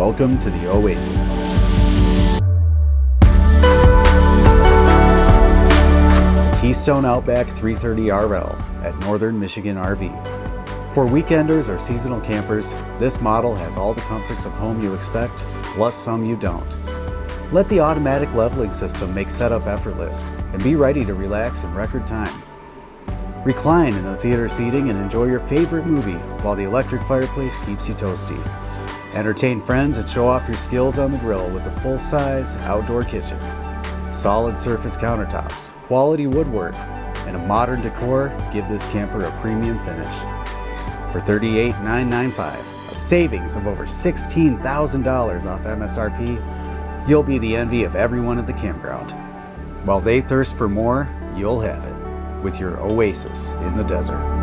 Welcome to the Oasis. The Keystone Outback 330 RL at Northern Michigan RV. For weekenders or seasonal campers, this model has all the comforts of home you expect, plus some you don't. Let the automatic leveling system make setup effortless, and be ready to relax in record time. Recline in the theater seating and enjoy your favorite movie while the electric fireplace keeps you toasty. Entertain friends and show off your skills on the grill with a full-size outdoor kitchen. Solid surface countertops, quality woodwork, and a modern decor give this camper a premium finish. For $38,995, a savings of over $16,000 off MSRP, you'll be the envy of everyone at the campground. While they thirst for more, you'll have it with your Oasis in the desert.